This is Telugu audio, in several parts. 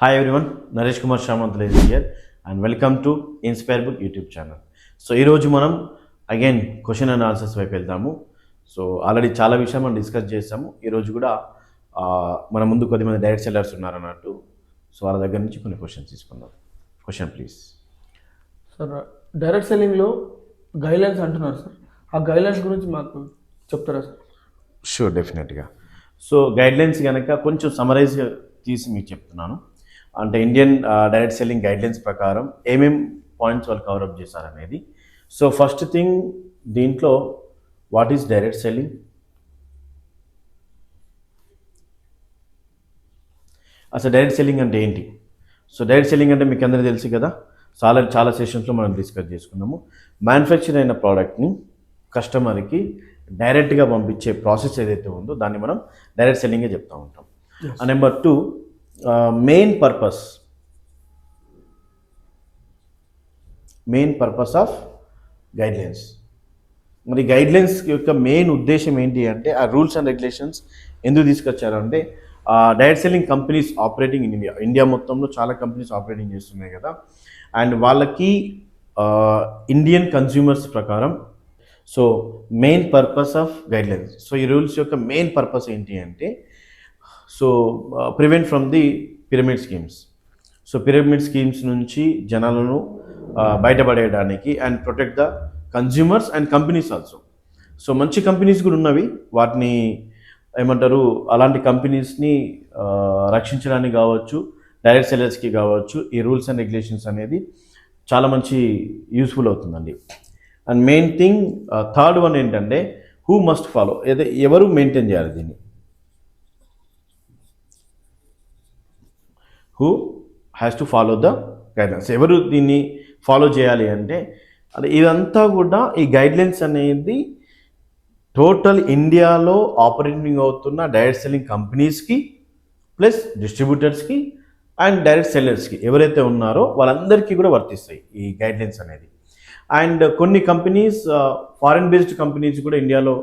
Hi everyone, Naresh Kumar Shamantale is here and welcome to Inspire Book YouTube channel. So ఈరోజు మనం అగైన్ క్వశ్చన్ అండ్ ఆన్సర్స్ వైపు వెళ్తాము. సో ఆల్రెడీ చాలా విషయం మనం డిస్కస్ చేసాము. ఈరోజు కూడా మన ముందు కొద్దిమంది డైరెక్ట్ సెల్లర్స్ ఉన్నారన్నట్టు. సో వాళ్ళ దగ్గర నుంచి కొన్ని క్వశ్చన్స్ తీసుకుందాం. Question please. సార్, డైరెక్ట్ సెల్లింగ్లో గైడ్లైన్స్ అంటున్నారు సార్. ఆ గైడ్లైన్స్ గురించి మాకు చెప్తారా సార్? షూర్, డెఫినెట్గా. సో గైడ్లైన్స్ కనుక కొంచెం సమరైజ్ తీసి మీకు చెప్తున్నాను. అంటే ఇండియన్ డైరెక్ట్ సెల్లింగ్ గైడ్లైన్స్ ప్రకారం ఏమేం పాయింట్స్ వాళ్ళు కవరప్ చేశారనేది. సో ఫస్ట్ థింగ్ దీంట్లో వాట్ ఈస్ డైరెక్ట్ సెల్లింగ్? అసలు డైరెక్ట్ సెల్లింగ్ అంటే ఏంటి? సో డైరెక్ట్ సెల్లింగ్ అంటే మీకు అందరికీ తెలుసు కదా, చాలా సెషన్స్లో మనం డిస్కస్ చేసుకున్నాము. మ్యానుఫ్యాక్చర్ అయిన ప్రోడక్ట్ని కస్టమర్కి డైరెక్ట్గా పంపించే ప్రాసెస్ ఏదైతే ఉందో దాన్ని మనం డైరెక్ట్ సెల్లింగే చెప్తూ ఉంటాం. Number 2, main purpose of guidelines. మరి గైడ్లైన్స్ యొక్క మెయిన్ ఉద్దేశం ఏంటి అంటే, ఆ రూల్స్ అండ్ రెగ్యులేషన్స్ ఎందుకు తీసుకొచ్చారు అంటే, direct selling companies operating in India మొత్తంలో చాలా కంపెనీస్ ఆపరేటింగ్ చేస్తున్నాయి కదా, అండ్ వాళ్ళకి ఇండియన్ కన్జ్యూమర్స్ ప్రకారం so main purpose of guidelines. So ఈ రూల్స్ యొక్క మెయిన్ పర్పస్ ఏంటి అంటే, so prevent from the pyramid schemes. So pyramid schemes నుంచి జనాలను బయటపడేయడానికి and protect the consumers and companies also. So మంచి కంపెనీస్ కూడా ఉన్నవి, వాటిని ఏమంటారు, అలాంటి కంపెనీస్ని రక్షించడానికి కావచ్చు, డైరెక్ట్ సెల్లర్స్కి కావచ్చు, ఈ రూల్స్ అండ్ రెగ్యులేషన్స్ అనేది చాలా మంచి యూస్ఫుల్ అవుతుందండి. And main thing third one ఏంటంటే, హూ మస్ట్ ఫాలో, ఎవరు మెయింటైన్ చేయాలి దీన్ని, who has to follow the guidelines, ఎవరు దీన్ని ఫాలో చేయాలి అంటే, అది ఇదంతా కూడా ఈ గైడ్లైన్స్ అనేది టోటల్ ఇండియాలో ఆపరేటింగ్ అవుతున్న డైరెక్ట్ సెల్లింగ్ కంపెనీస్కి ప్లస్ డిస్ట్రిబ్యూటర్స్కి అండ్ డైరెక్ట్ సెల్లర్స్కి ఎవరైతే ఉన్నారో వాళ్ళందరికీ కూడా వర్తిస్తాయి ఈ గైడ్లైన్స్ అనేది. అండ్ కొన్ని కంపెనీస్ ఫారిన్ బేస్డ్ కంపెనీస్ కూడా ఇండియాలో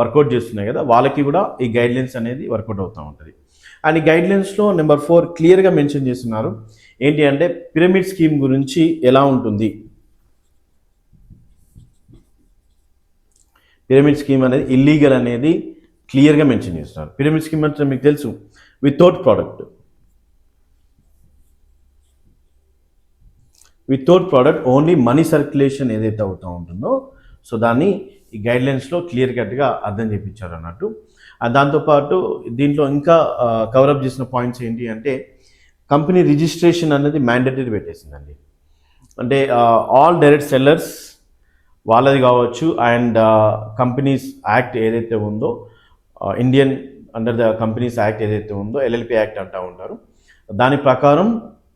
వర్కౌట్ చేస్తున్నాయి కదా, వాళ్ళకి కూడా ఈ గైడ్లైన్స్ అనేది వర్కౌట్ అవుతూ ఉంటుంది. అండ్ ఈ గైడ్లైన్స్లో నెంబర్ 4 క్లియర్గా మెన్షన్ చేస్తున్నారు. ఏంటి అంటే, పిరమిడ్ స్కీమ్ గురించి ఎలా ఉంటుంది, పిరమిడ్ స్కీమ్ అనేది ఇల్లీగల్ అనేది క్లియర్గా మెన్షన్ చేస్తున్నారు. పిరమిడ్ స్కీమ్ అంటే మీకు తెలుసు, without product only money circulation ఏదైతే అవుతూ ఉంటుందో, సో దాన్ని ఈ గైడ్లైన్స్లో క్లియర్ కట్గా అర్థం చేయించారు అన్నట్టు. దాంతోపాటు దీంట్లో ఇంకా కవరప్ చేసిన పాయింట్స్ ఏంటి అంటే, కంపెనీ రిజిస్ట్రేషన్ అనేది మ్యాండేటరీ పెట్టేసిందండి. అంటే ఆల్ డైరెక్ట్ సెల్లర్స్ వాళ్ళది కావచ్చు, అండ్ కంపెనీస్ యాక్ట్ ఏదైతే ఉందో, Indian under the companies act ఏదైతే ఉందో, LLP యాక్ట్ అంటూ ఉంటారు, దాని ప్రకారం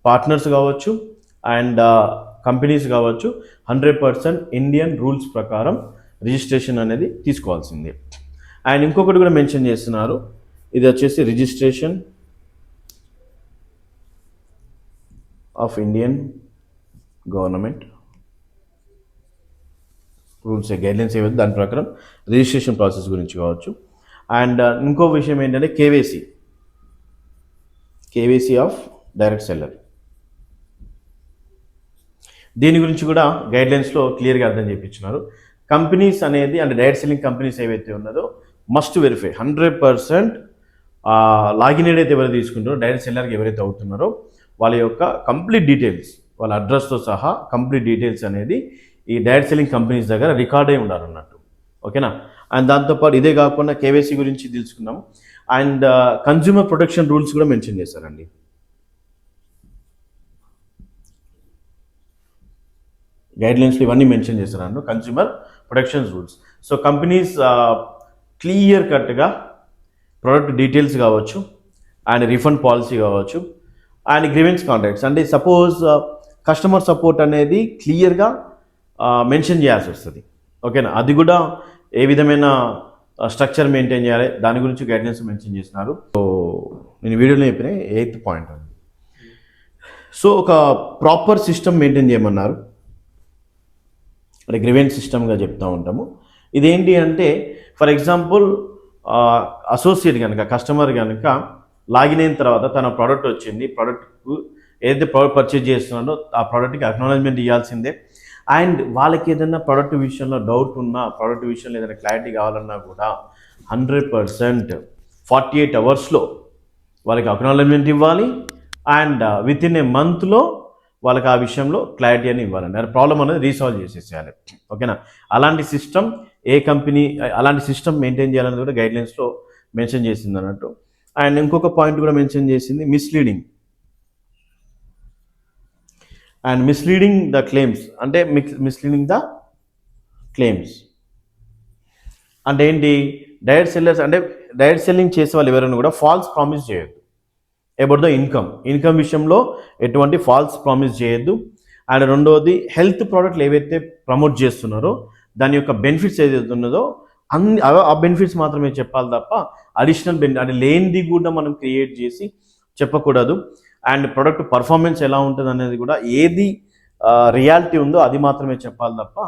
పార్ట్నర్స్ కావచ్చు అండ్ కంపెనీస్ కావచ్చు 100% ఇండియన్ రూల్స్ ప్రకారం రిజిస్ట్రేషన్ అనేది తీసుకోవాల్సిందే. అండ్ ఇంకొకటి కూడా మెన్షన్ చేస్తున్నారు, ఇది వచ్చేసి registration of Indian government rules guidelines ఏవైతే దాని ప్రకారం రిజిస్ట్రేషన్ ప్రాసెస్ గురించి కావచ్చు. అండ్ ఇంకో విషయం ఏంటంటే, కేవైసీ ఆఫ్ డైరెక్ట్ సెల్లర్, దీని గురించి కూడా గైడ్లైన్స్లో క్లియర్గా అర్థం చేయించున్నారు. కంపెనీస్ అనేది అంటే డైరెక్ట్ సెల్లింగ్ కంపెనీస్ ఏవైతే ఉన్నదో మస్ట్ వెరిఫై 100% లాగిన్ ఏదైతే ఎవరు తీసుకుంటారో, డైరెక్ట్ సెల్లర్కి ఎవరైతే అవుతున్నారో వాళ్ళ యొక్క కంప్లీట్ డీటెయిల్స్, వాళ్ళ అడ్రస్తో సహా కంప్లీట్ డీటెయిల్స్ అనేది ఈ డైరెక్ట్ సెల్లింగ్ కంపెనీస్ దగ్గర రికార్డ్ అయి ఉండాలన్నట్టు. ఓకేనా? అండ్ దాంతోపాటు ఇదే కాకుండా కేవైసీ గురించి తెలుసుకున్నాము. అండ్ కన్జ్యూమర్ ప్రొటెక్షన్ రూల్స్ కూడా మెన్షన్ చేశారండి. గైడ్లైన్స్లో ఇవన్నీ మెన్షన్ చేశారు, consumer protection rules. So companies clear కట్గా ప్రొడక్ట్ డీటెయిల్స్ కావచ్చు, అండ్ రిఫండ్ పాలసీ కావచ్చు, అండ్ గ్రీవెన్స్ కాంట్రాక్ట్స్, అంటే సపోజ్ కస్టమర్ సపోర్ట్ అనేది క్లియర్గా మెన్షన్ చేయాల్సి వస్తుంది. ఓకేనా? అది కూడా ఏ విధమైన స్ట్రక్చర్ మెయింటైన్ చేయాలి దాని గురించి గైడ్లైన్స్ మెన్షన్ చేస్తున్నారు. సో నేను వీడియోలో చెప్పిన 8th పాయింట్ అండి. సో ఒక ప్రాపర్ సిస్టమ్ మెయింటైన్ చేయమన్నారు, అంటే గ్రీవెన్స్ సిస్టమ్గా చెప్తూ ఉంటాము. ఇదేంటి అంటే, ఫర్ ఎగ్జాంపుల్ అసోసియేట్ కనుక, కస్టమర్ కనుక లాగిన్ అయిన తర్వాత తన ప్రోడక్ట్ వచ్చింది, ప్రోడక్ట్కు ఏదైతే ప్రోడక్ట్ పర్చేజ్ చేస్తున్నాడో ఆ ప్రోడక్ట్కి అక్నాలజ్మెంట్ ఇవ్వాల్సిందే. అండ్ వాళ్ళకి ఏదైనా ప్రోడక్ట్ విషయంలో డౌట్ ఉన్నా, ప్రోడక్ట్ విషయంలో ఏదైనా క్లారిటీ కావాలన్నా కూడా 100% 48 అవర్స్లో వాళ్ళకి అక్నాలజ్మెంట్ ఇవ్వాలి. అండ్ విత్ ఇన్ ఏ మంత్లో వాళ్ళకి ఆ విషయంలో క్లారిటీ అని ఇవ్వాలండి. ఆ ప్రాబ్లం అనేది రీసాల్వ్ చేసేసేయాలి. ఓకేనా? అలాంటి సిస్టమ్ ఏ కంపెనీ అలాంటి సిస్టమ్ మెయింటైన్ చేయాలనేది కూడా గైడ్లైన్స్లో మెన్షన్ చేసింది అన్నట్టు. అండ్ ఇంకొక పాయింట్ కూడా మెన్షన్ చేసింది, misleading and misleading the claims. అంటే మిస్లీడింగ్ ద క్లెయిమ్స్ అంటే ఏంటి? డైరెక్ట్ సెల్లర్స్ అంటే డైరెక్ట్ సెల్లింగ్ చేసే వాళ్ళు ఎవరైనా కూడా ఫాల్స్ ప్రామిస్ చేయొద్దు అబౌట్ ద ఇన్కమ్ విషయంలో ఎటువంటి ఫాల్స్ ప్రామిస్ చేయొద్దు. అండ్ రెండవది, హెల్త్ ప్రోడక్ట్లు ఏవైతే ప్రమోట్ చేస్తున్నారో దాని యొక్క బెనిఫిట్స్ ఏదైతే ఉన్నదో ఆ బెనిఫిట్స్ మాత్రమే చెప్పాలి తప్ప అడిషనల్ అంటే లేనిది కూడా మనం క్రియేట్ చేసి చెప్పకూడదు. అండ్ ప్రోడక్ట్ పర్ఫార్మెన్స్ ఎలా ఉంటుంది అనేది కూడా ఏది రియాలిటీ ఉందో అది మాత్రమే చెప్పాలి తప్ప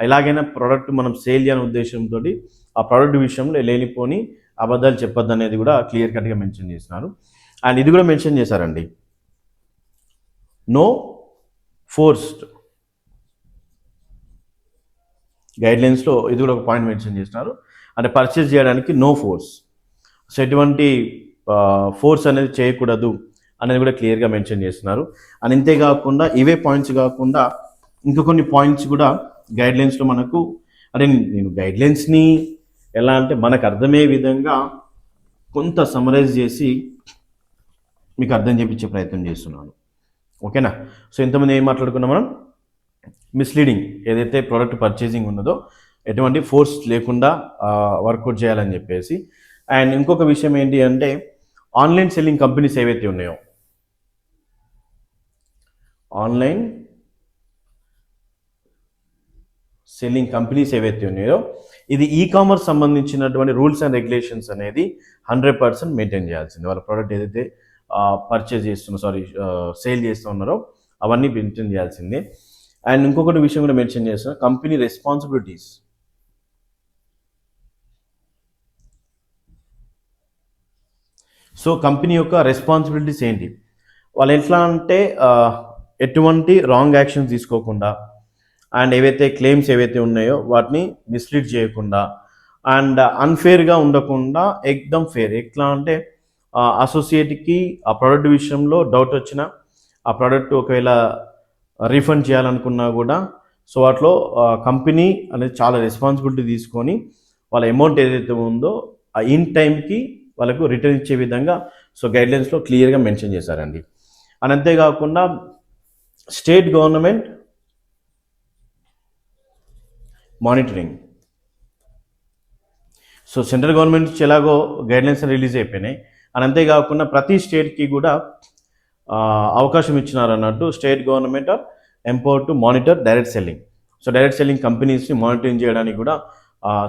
ఎలాగైనా ప్రోడక్ట్ మనం సేల్ చేయని ఉద్దేశంతో ఆ ప్రోడక్ట్ విషయంలో లేనిపోని అబద్ధాలు చెప్పొద్దు అనేది కూడా క్లియర్ కట్గా మెన్షన్ చేసినారు. అండ్ ఇది కూడా మెన్షన్ చేశారండి, నో ఫోర్స్డ్. గైడ్లైన్స్లో ఇది కూడా ఒక పాయింట్ మెన్షన్ చేసినారు. అంటే పర్చేస్ చేయడానికి నో ఫోర్స్. సో ఎటువంటి ఫోర్స్ అనేది చేయకూడదు అనేది కూడా క్లియర్గా మెన్షన్ చేస్తున్నారు. అండ్ ఇంతేకాకుండా ఇవే పాయింట్స్ కాకుండా ఇంకా కొన్ని పాయింట్స్ కూడా గైడ్లైన్స్లో మనకు, అంటే నేను గైడ్లైన్స్ని ఎలా అంటే మనకు అర్థమయ్యే విధంగా కొంత సమరైజ్ చేసి మీకు అర్థం చేయించే ప్రయత్నం చేస్తున్నాను. ఓకేనా? సో ఇంతమంది ఏం మాట్లాడుకున్నాం మనం? మిస్లీడింగ్ ఏదైతే ప్రోడక్ట్ పర్చేసింగ్ ఉన్నదో ఎటువంటి ఫోర్స్ లేకుండా వర్కౌట్ చేయాలని చెప్పేసి. అండ్ ఇంకొక విషయం ఏంటి అంటే, ఆన్లైన్ సెల్లింగ్ కంపెనీస్ ఏవైతే ఉన్నాయో, ఆన్లైన్ సెల్లింగ్ కంపెనీస్ ఏవైతే ఉన్నాయో ఇది కామర్స్ సంబంధించినటువంటి రూల్స్ అండ్ రెగ్యులేషన్స్ అనేది 100% మెయింటైన్ చేయాల్సింది. వాళ్ళ ప్రోడక్ట్ ఏదైతే సేల్ చేస్తూ ఉన్నారో అవన్నీ మెయింటైన్ చేయాల్సిందే. అండ్ ఇంకొకటి విషయం కూడా మెన్షన్ చేస్తున్నా, కంపెనీ రెస్పాన్సిబిలిటీస్. సో కంపెనీ యొక్క రెస్పాన్సిబిలిటీస్ ఏంటి? వాళ్ళు ఎట్లా అంటే ఎటువంటి రాంగ్ యాక్షన్స్ తీసుకోకుండా, అండ్ ఏవైతే క్లెయిమ్స్ ఏవైతే ఉన్నాయో వాటిని మిస్లీడ్ చేయకుండా, అండ్ అన్ఫేర్గా ఉండకుండా ఎక్దమ్ ఫేర్. ఎట్లా అంటే అసోసియేట్కి ఆ ప్రోడక్ట్ విషయంలో డౌట్ వచ్చినా, ఆ ప్రోడక్ట్ ఒకవేళ రీఫండ్ చేయాలనుకున్నా కూడా సో వాటిలో కంపెనీ అనేది చాలా రెస్పాన్సిబిలిటీ తీసుకొని వాళ్ళ అమౌంట్ ఏదైతే ఉందో ఆ ఇన్ టైంకి వాళ్ళకు రిటర్న్ ఇచ్చే విధంగా సో గైడ్లైన్స్లో క్లియర్గా మెన్షన్ చేశారండి. అని అంతేకాకుండా state government monitoring. So central government నుంచి ఎలాగో గైడ్లైన్స్ రిలీజ్ అయిపోయినాయి, అని అంతేకాకుండా ప్రతి స్టేట్కి కూడా అవకాశం ఇచ్చినారు అన్నట్టు. State government are empowered to monitor direct selling. So direct selling కంపెనీస్ని మానిటరింగ్ చేయడానికి కూడా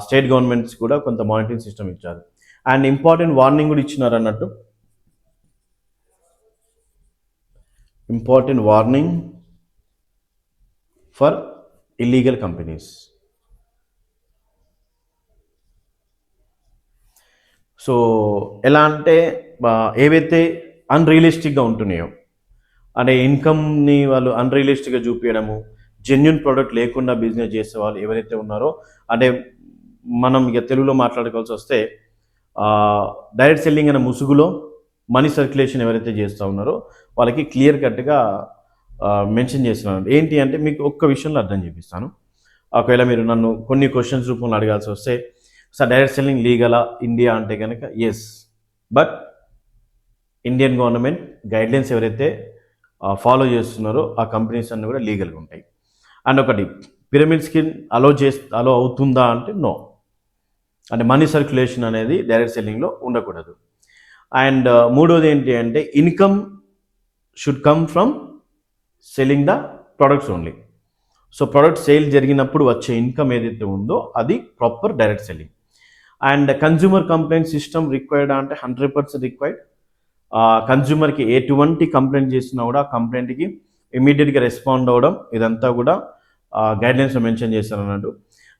స్టేట్ గవర్నమెంట్స్ కూడా కొంత మానిటరింగ్ సిస్టమ్ ఇచ్చారు. అండ్ ఇంపార్టెంట్ వార్నింగ్ కూడా ఇచ్చినారు అన్నట్టు. Important warning for illegal companies. So ఎలా అంటే ఏవైతే అన్రియలిస్టిక్గా ఉంటున్నాయో, అంటే ఇన్కమ్ని వాళ్ళు అన్రియలిస్టిక్గా చూపించడము, జెన్యున్ ప్రోడక్ట్ లేకుండా బిజినెస్ చేసే వాళ్ళు ఎవరైతే ఉన్నారో, అంటే మనం ఇక తెలుగులో మాట్లాడుకోవాల్సి వస్తే డైరెక్ట్ సెల్లింగ్ అనే ముసుగులో మనీ సర్క్యులేషన్ ఎవరైతే చేస్తూ ఉన్నారో వాళ్ళకి క్లియర్ కట్గా మెన్షన్ చేస్తున్నాను. ఏంటి అంటే మీకు ఒక్క విషయంలో అర్థం చేపిస్తాను. ఒకవేళ మీరు నన్ను కొన్ని క్వశ్చన్స్ రూపంలో అడగాల్సి వస్తే, సార్ డైరెక్ట్ సెల్లింగ్ లీగలా ఇండియా అంటే కనుక yes, but Indian government guidelines ఎవరైతే ఫాలో చేస్తున్నారో ఆ కంపెనీస్ అన్నీ కూడా లీగల్గా ఉంటాయి. అండ్ ఒకటి, పిరమిడ్ స్కీమ్ అలో అవుతుందా అంటే నో. అంటే మనీ సర్క్యులేషన్ అనేది డైరెక్ట్ సెల్లింగ్లో ఉండకూడదు. అండ్ మూడోది ఏంటి అంటే, income should come from selling the products only. So product sale జరిగినప్పుడు వచ్చే ఇన్కమ్ ఏదైతే ఉందో అది proper direct selling. And consumer complaint system required అంటే 100% రిక్వైర్డ్. కన్జ్యూమర్కి ఎటువంటి కంప్లైంట్ చేసినా కూడా కంప్లైంట్కి ఇమీడియట్గా రెస్పాండ్ అవ్వడం, ఇదంతా కూడా గైడ్లైన్స్లో మెన్షన్ చేశారు అన్నట్టు.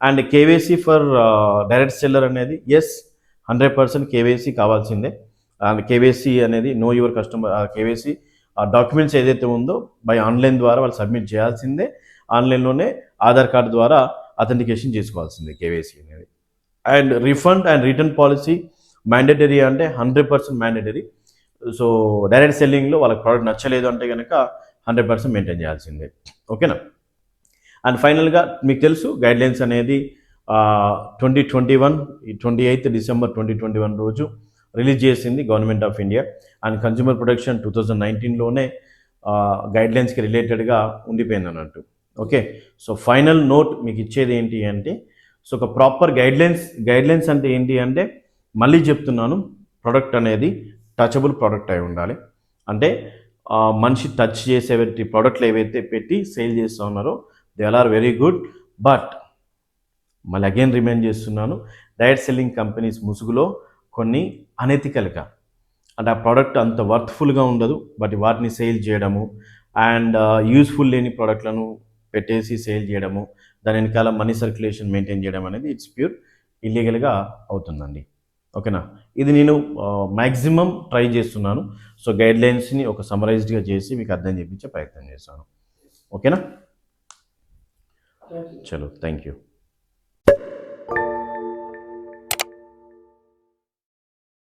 And KYC for direct seller అనేది ఎస్, 100% కేవైసీ కావాల్సిందే. అండ్ కేవైసీ అనేది know your customer KYC documents ఏదైతే ఉందో బై ఆన్లైన్ ద్వారా వాళ్ళు సబ్మిట్ చేయాల్సిందే. ఆన్లైన్లోనే ఆధార్ కార్డు ద్వారా అథెంటికేషన్ చేసుకోవాల్సిందే కేవైసీ అనేది. And refund and return policy mandatory అంటే 100% మ్యాండేటరీ. సో డైరెక్ట్ సెల్లింగ్లో వాళ్ళకి ప్రోడక్ట్ నచ్చలేదు అంటే కనుక 100% మెయింటైన్ చేయాల్సిందే. ఓకేనా. అండ్ ఫైనల్గా మీకు తెలుసు గైడ్లైన్స్ అనేది 28th డిసెంబర్ 2021 రోజు రిలీజ్ చేసింది government of India. And consumer protection 2019లోనే గైడ్లైన్స్కి రిలేటెడ్గా ఉండిపోయింది అన్నట్టు. ఓకే. సో ఫైనల్ నోట్ మీకు ఇచ్చేది ఏంటి అంటే, సో ఒక ప్రాపర్ గైడ్లైన్స్ అంటే ఏంటి అంటే, మళ్ళీ చెప్తున్నాను, ప్రోడక్ట్ అనేది టచబుల్ ప్రోడక్ట్ అయి ఉండాలి. అంటే మనిషి టచ్ చేసే ప్రోడక్ట్లు ఏవైతే పెట్టి సేల్ చేస్తూ ఉన్నారో they are very good. But మళ్ళీ అగైన్ రిమైండ్ చేస్తున్నాను, డైరెక్ట్ సెల్లింగ్ కంపెనీస్ ముసుగులో కొన్ని అనెథికల్గా అంటే ఆ ప్రోడక్ట్ అంత వర్త్ఫుల్గా ఉండదు, బట్ వాటిని సేల్ చేయడము అండ్ యూస్ఫుల్ లేని ప్రోడక్ట్లను పెట్టేసి సేల్ చేయడము, దాని వెనకాల మనీ సర్క్యులేషన్ మెయింటైన్ చేయడం అనేది ఇట్స్ ప్యూర్ ఇల్లీగల్గా అవుతుందండి. ఓకేనా. ఇది నేను మ్యాక్సిమం ట్రై చేస్తున్నాను. సో గైడ్లైన్స్ని ఒక సమరైజ్డ్గా చేసి మీకు అర్థం చేయించే ప్రయత్నం చేస్తాను. ఓకేనా. చలో, థ్యాంక్ యూ.